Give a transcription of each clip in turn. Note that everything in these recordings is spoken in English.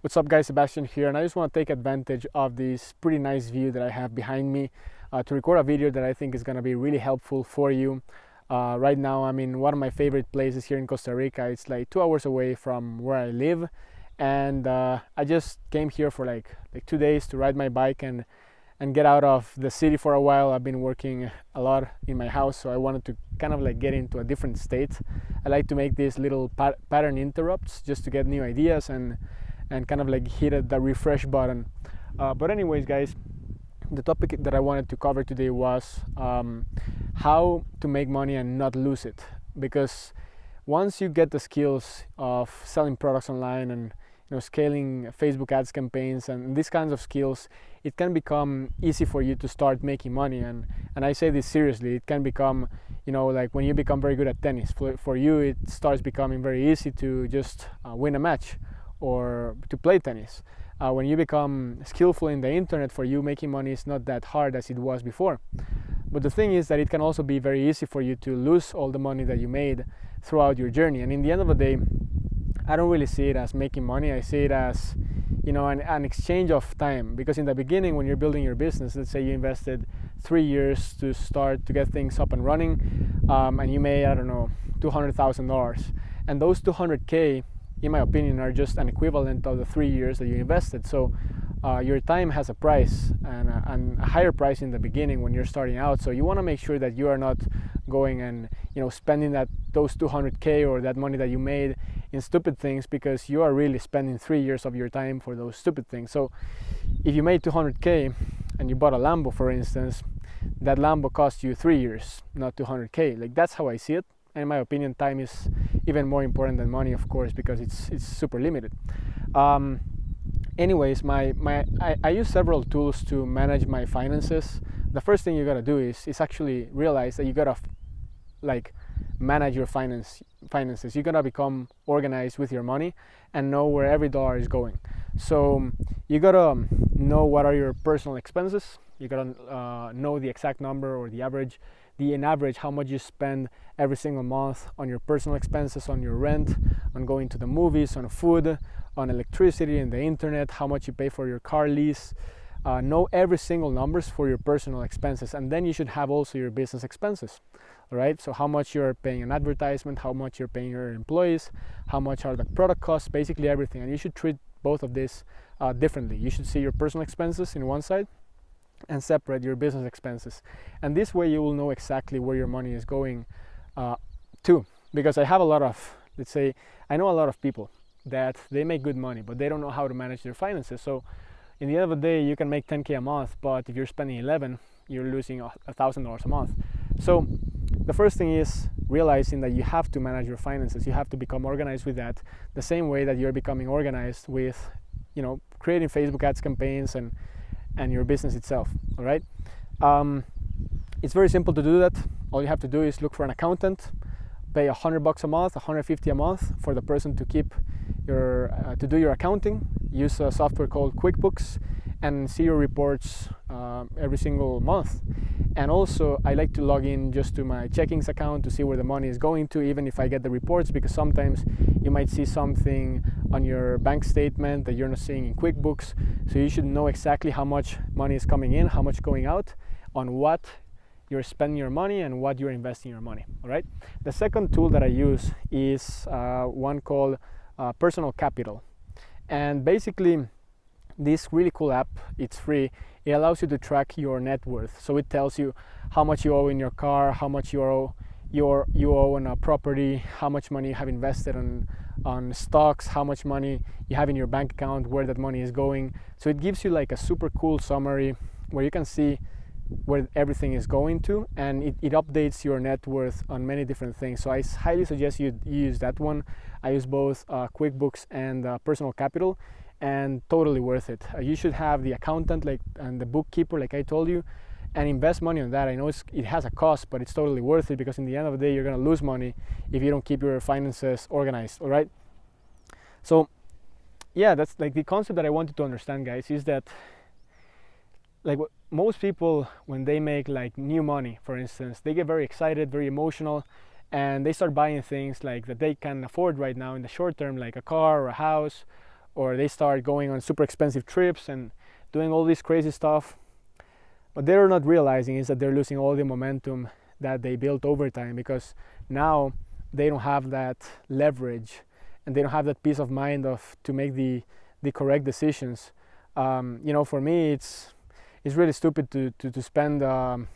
What's up guys, Sebastian here, and I just want to take advantage of this pretty nice view that I have behind me to record a video that I think is going to be really helpful for you. Right now I'm in one of my favorite places here in Costa Rica. It's like 2 hours away from where I live, and I just came here for like 2 days to ride my bike and get out of the city for a while. I've been working a lot in my house, so I wanted to kind of like get into a different state. I like to make these little pattern interrupts just to get new ideas and kind of like hit the refresh button. But anyways guys, the topic that I wanted to cover today was how to make money and not lose it. Because once you get the skills of selling products online and scaling Facebook ads campaigns and these kinds of skills, it can become easy for you to start making money. And I say this seriously, it can become, like when you become very good at tennis, for you it starts becoming very easy to just win a match or to play tennis. When you become skillful in the internet, for you making money is not that hard as it was before. But the thing is that it can also be very easy for you to lose all the money that you made throughout your journey. And in the end of the day, I don't really see it as making money. I see it as an exchange of time. Because in the beginning, when you're building your business, let's say you invested 3 years to start to get things up and running, and you made, I don't know, $200,000, and those 200K, in my opinion, are just an equivalent of the 3 years that you invested. So your time has a price, and a higher price in the beginning when you're starting out. So you want to make sure that you are not going and spending those 200K or that money that you made in stupid things, because you are really spending 3 years of your time for those stupid things. So if you made 200K and you bought a Lambo, for instance, that Lambo cost you 3 years, not 200K. Like, that's how I see it. And in my opinion, time is even more important than money, of course, because it's super limited. Anyways, I use several tools to manage my finances. The first thing you gotta do is actually realize that you gotta manage your finances. You gotta become organized with your money and know where every dollar is going. So you gotta know what are your personal expenses. You gotta know the exact number or the average how much you spend every single month on your personal expenses, on your rent, on going to the movies, on food, on electricity and the internet, how much you pay for your car lease. Know every single numbers for your personal expenses, and then you should have also your business expenses. All right, so how much you're paying an advertisement, how much you're paying your employees, how much are the product costs, basically everything. And you should treat both of these differently. You should see your personal expenses in one side and separate your business expenses, and this way you will know exactly where your money is going to. Because I have a lot of, I know a lot of people that they make good money, but they don't know how to manage their finances. So in the end of the day, you can make 10K a month, but if you're spending 11, you're losing $1,000 a month. So the first thing is realizing that you have to manage your finances. You have to become organized with that, the same way that you're becoming organized with creating Facebook ads campaigns and your business itself. All right, it's very simple to do that. All you have to do is look for an accountant, pay $100 a month, $150 a month for the person to keep your to do your accounting. Use a software called QuickBooks and see your reports every single month. And also, I like to log in just to my checkings account to see where the money is going to, even if I get the reports, because sometimes you might see something on your bank statement that you're not seeing in QuickBooks. So you should know exactly how much money is coming in, how much going out, on what you're spending your money and what you're investing your money. All right. The second tool that I use is one called Personal Capital, and basically this really cool app, it's free. It allows you to track your net worth. So it tells you how much you owe in your car, how much you owe on a property, how much money you have invested on stocks, how much money you have in your bank account, where that money is going. So it gives you like a super cool summary where you can see where everything is going to, and it updates your net worth on many different things. So I highly suggest you use that one. I use both QuickBooks and Personal Capital, and totally worth it. You should have the accountant and the bookkeeper, like I told you, and invest money on that. I know it has a cost, but it's totally worth it, because in the end of the day, you're gonna lose money if you don't keep your finances organized. All right. So yeah, that's like the concept that I wanted to understand, guys, is that most people, when they make like new money, for instance, they get very excited, very emotional, and they start buying things like that they can afford right now in the short term, like a car or a house or they start going on super expensive trips and doing all this crazy stuff. What they're not realizing is that they're losing all the momentum that they built over time, because now they don't have that leverage and they don't have that peace of mind of to make the correct decisions. For me, it's really stupid to spend over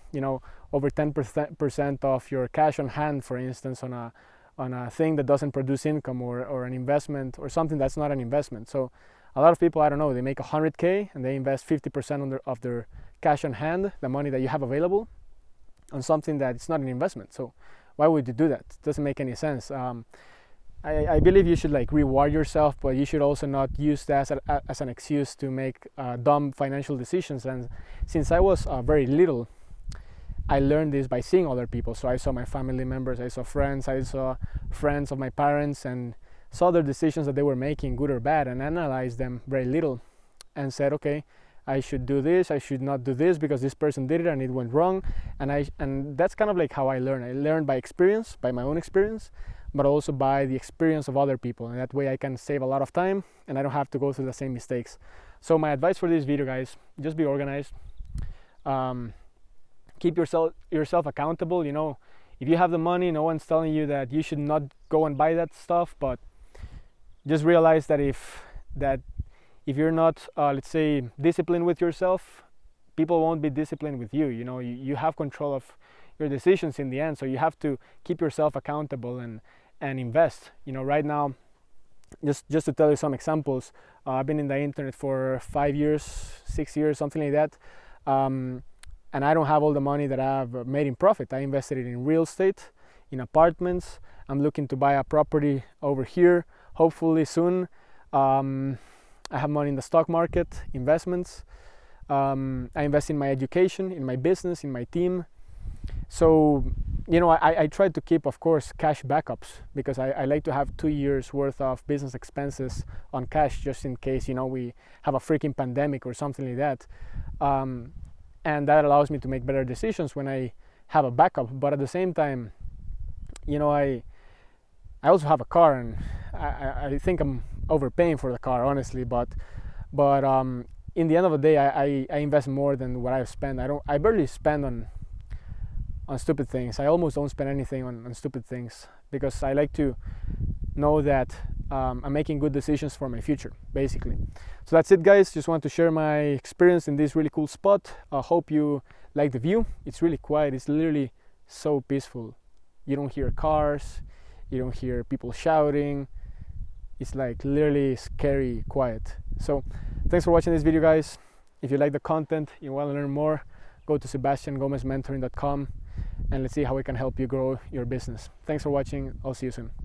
10% of your cash on hand, for instance, on a thing that doesn't produce income, or an investment, or something that's not an investment. So a lot of people, I don't know, they make 100K and they invest 50% of their cash on hand, the money that you have available, on something that it's not an investment. So why would you do that? It doesn't make any sense. I believe you should reward yourself, but you should also not use that as an excuse to make dumb financial decisions. And since I was very little, I learned this by seeing other people. So I saw my family members, I saw friends of my parents, and saw their decisions that they were making, good or bad, and analyzed them very little and said, okay, I should do this, I should not do this because this person did it and it went wrong. And that's kind of like how I learned. I learned by experience, by my own experience, but also by the experience of other people. And that way I can save a lot of time and I don't have to go through the same mistakes. So my advice for this video, guys, just be organized. Keep yourself accountable. If you have the money, no one's telling you that you should not go and buy that stuff, but just realize that if you're not, let's say, disciplined with yourself, people won't be disciplined with you. You have control of your decisions in the end, so you have to keep yourself accountable and invest. Right now, just to tell you some examples, I've been in the internet for 5 years, 6 years, something like that, and I don't have all the money that I've made in profit. I invested it in real estate, in apartments. I'm looking to buy a property over here, hopefully soon. I have money in the stock market, investments. I invest in my education, in my business, in my team. So, I try to keep, of course, cash backups, because I like to have 2 years worth of business expenses on cash, just in case, we have a freaking pandemic or something like that. And that allows me to make better decisions when I have a backup. But at the same time, I also have a car, and I think I'm overpaying for the car, honestly. But in the end of the day, I invest more than what I spend. I barely spend on stupid things. I almost don't spend anything on stupid things, because I like to know that I'm making good decisions for my future, basically. So that's it, guys. Just want to share my experience in this really cool spot. I hope you like the view. It's really quiet. It's literally so peaceful. You don't hear cars, you don't hear people shouting. It's literally scary quiet. So thanks for watching this video, guys. If you like the content, you want to learn more, go to sebastiangomezmentoring.com and let's see how we can help you grow your business. Thanks for watching. I'll see you soon.